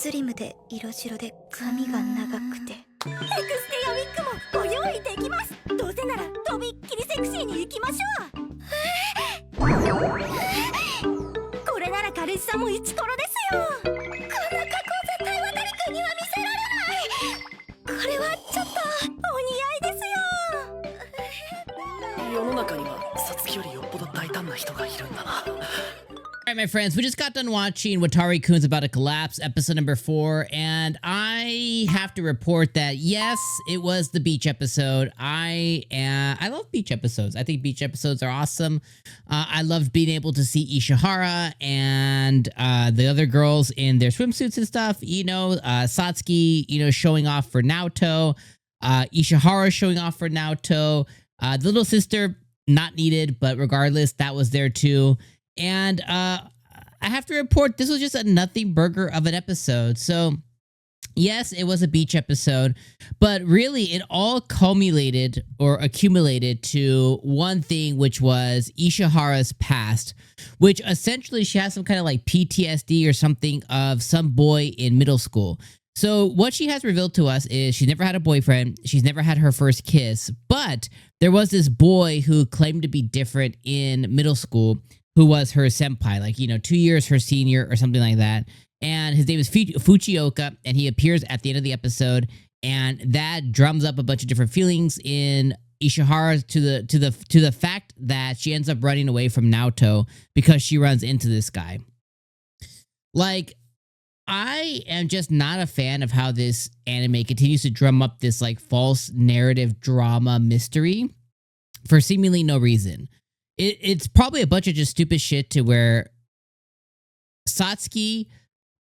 スリムで色白で髪が長くて。エクステやウィッグもご用意できます。どうせならとびっきりセクシーに行きましょう。これなら彼氏さんもイチコロですよ。こんな格好絶対渡りくんには見せられない。これはちょっとお似合いですよ。世の中にはさつきよりよっぽど大胆な人がいるんだな。All right, my friends, we just got done watching Watari-kun's About to Collapse, episode number 4, and I have to report that, yes, it was the beach episode. I love beach episodes. I think beach episodes are awesome. I loved being able to see Ishihara and the other girls in their swimsuits and stuff. Satsuki, showing off for Naoto. Ishihara showing off for Naoto. The little sister, not needed, but regardless, that was there too. And I have to report this was just a nothing burger of an episode. So yes, it was a beach episode, but really it all accumulated to one thing, which was Ishihara's past, which essentially she has some kind of like PTSD or something of some boy in middle school. So what she has revealed to us is she's never had a boyfriend. She's never had her first kiss, but there was this boy who claimed to be different in middle school, who was her senpai, like, 2 years her senior or something like that. And his name is Fuchioka, and he appears at the end of the episode, and that drums up a bunch of different feelings in Ishihara to the fact that she ends up running away from Naoto because she runs into this guy. Like, I am just not a fan of how this anime continues to drum up this like false narrative drama mystery for seemingly no reason. It's probably a bunch of just stupid shit to where Satsuki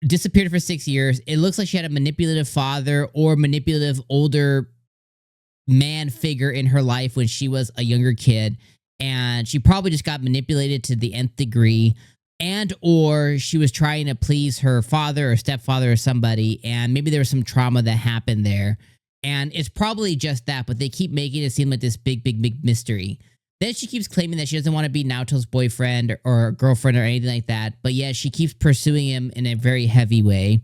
disappeared for 6 years. It looks like she had a manipulative father or manipulative older man figure in her life when she was a younger kid. And she probably just got manipulated to the nth degree. And or she was trying to please her father or stepfather or somebody. And maybe there was some trauma that happened there. And it's probably just that. But they keep making it seem like this big mystery. Then she keeps claiming that she doesn't want to be Naoto's boyfriend or girlfriend or anything like that. But yeah, she keeps pursuing him in a very heavy way.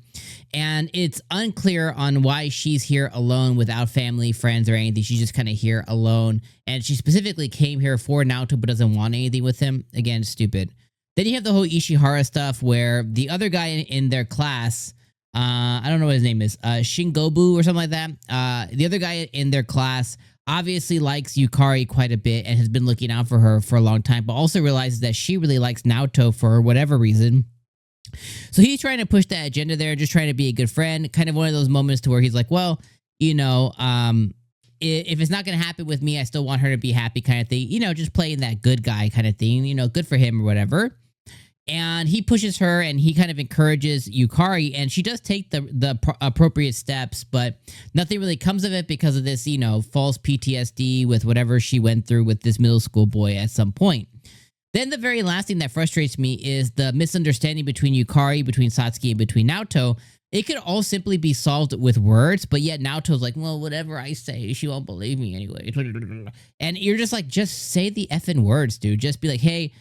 And it's unclear on why she's here alone without family, friends, or anything. She's just kind of here alone. And she specifically came here for Naoto but doesn't want anything with him. Again, stupid. Then you have the whole Ishihara stuff where the other guy in their class, I don't know what his name is, Shingobu or something like that. The other guy in their class obviously likes Yukari quite a bit and has been looking out for her for a long time, but also realizes that she really likes Naoto for whatever reason. So he's trying to push that agenda there, just trying to be a good friend. Kind of one of those moments to where he's like, well, if it's not going to happen with me, I still want her to be happy kind of thing. Just playing that good guy kind of thing, good for him or whatever. And he pushes her and he kind of encourages Yukari, and she does take the appropriate steps, but nothing really comes of it because of this, false PTSD with whatever she went through with this middle school boy at some point. Then the very last thing that frustrates me is the misunderstanding between Yukari, between Satsuki, and between Naoto. It could all simply be solved with words, but yet Naoto's like, well, whatever I say, she won't believe me anyway. And you're just like, just say the effing words, dude. Just be like, hey,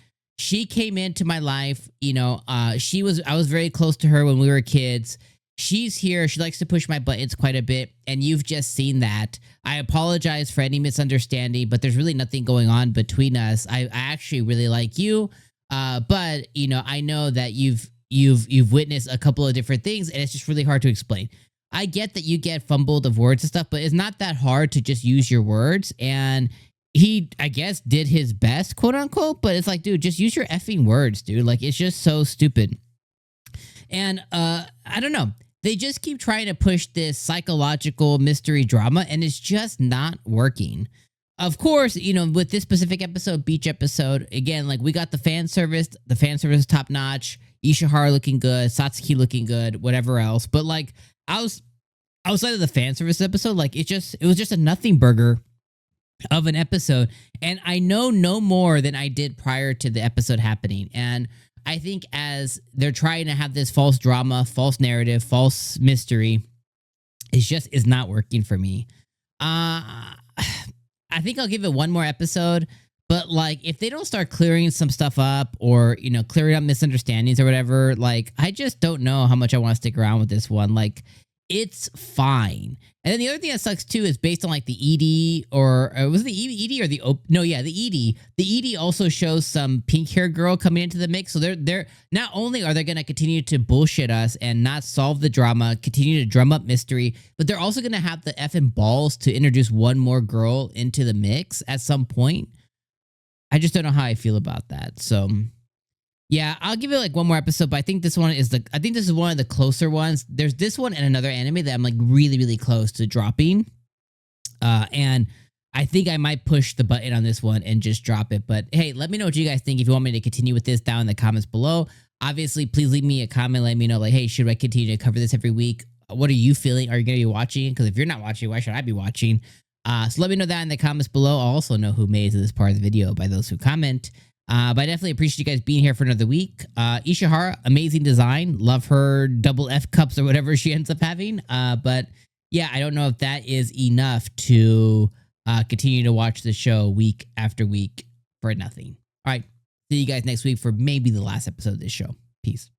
she came into my life, I was very close to her when we were kids. She's here. She likes to push my buttons quite a bit, and you've just seen that. I apologize for any misunderstanding, but there's really nothing going on between us. I actually really like you, but I know that you've witnessed a couple of different things, and it's just really hard to explain. I get that you get fumbled of words and stuff, but it's not that hard to just use your words. And he, I guess, did his best, quote unquote, but it's like, dude, just use your effing words, dude. Like, it's just so stupid. And I don't know. They just keep trying to push this psychological mystery drama, and it's just not working. Of course, with this specific episode, beach episode, again, like, we got the fan service is top notch, Ishihara looking good, Satsuki looking good, whatever else. But like, outside of the fan service episode, like, it was just a nothing burger of an episode, and I know no more than I did prior to the episode happening. And I think as they're trying to have this false drama, false narrative, false mystery, is not working for me. I think I'll give it one more episode, But like, if they don't start clearing some stuff up, or you know, clearing up misunderstandings or whatever, like, I just don't know how much I want to stick around with this one. Like, it's fine. And then the other thing that sucks too is based on like the ED, or was it the ED or the no, yeah, the ED. The ED also shows some pink haired girl coming into the mix. So they're not only are they going to continue to bullshit us and not solve the drama, continue to drum up mystery, but they're also going to have the effing balls to introduce one more girl into the mix at some point. I just don't know how I feel about that. So yeah, I'll give it like one more episode, but I think this one is I think this is one of the closer ones. There's this one and another anime that I'm like really, really close to dropping. And I think I might push the button on this one and just drop it. But hey, let me know what you guys think. If you want me to continue with this, down in the comments below. Obviously, please leave me a comment. Let me know like, hey, should I continue to cover this every week? What are you feeling? Are you going to be watching? Because if you're not watching, why should I be watching? So let me know that in the comments below. I'll also know who made it to this part of the video by those who comment. But I definitely appreciate you guys being here for another week. 𝐒𝐻𝐻, amazing design. Love her double F cups or whatever she ends up having. But yeah, I don't know if that is enough to continue to watch the show week after week for nothing. All right. See you guys next week for maybe the last episode of this show. Peace.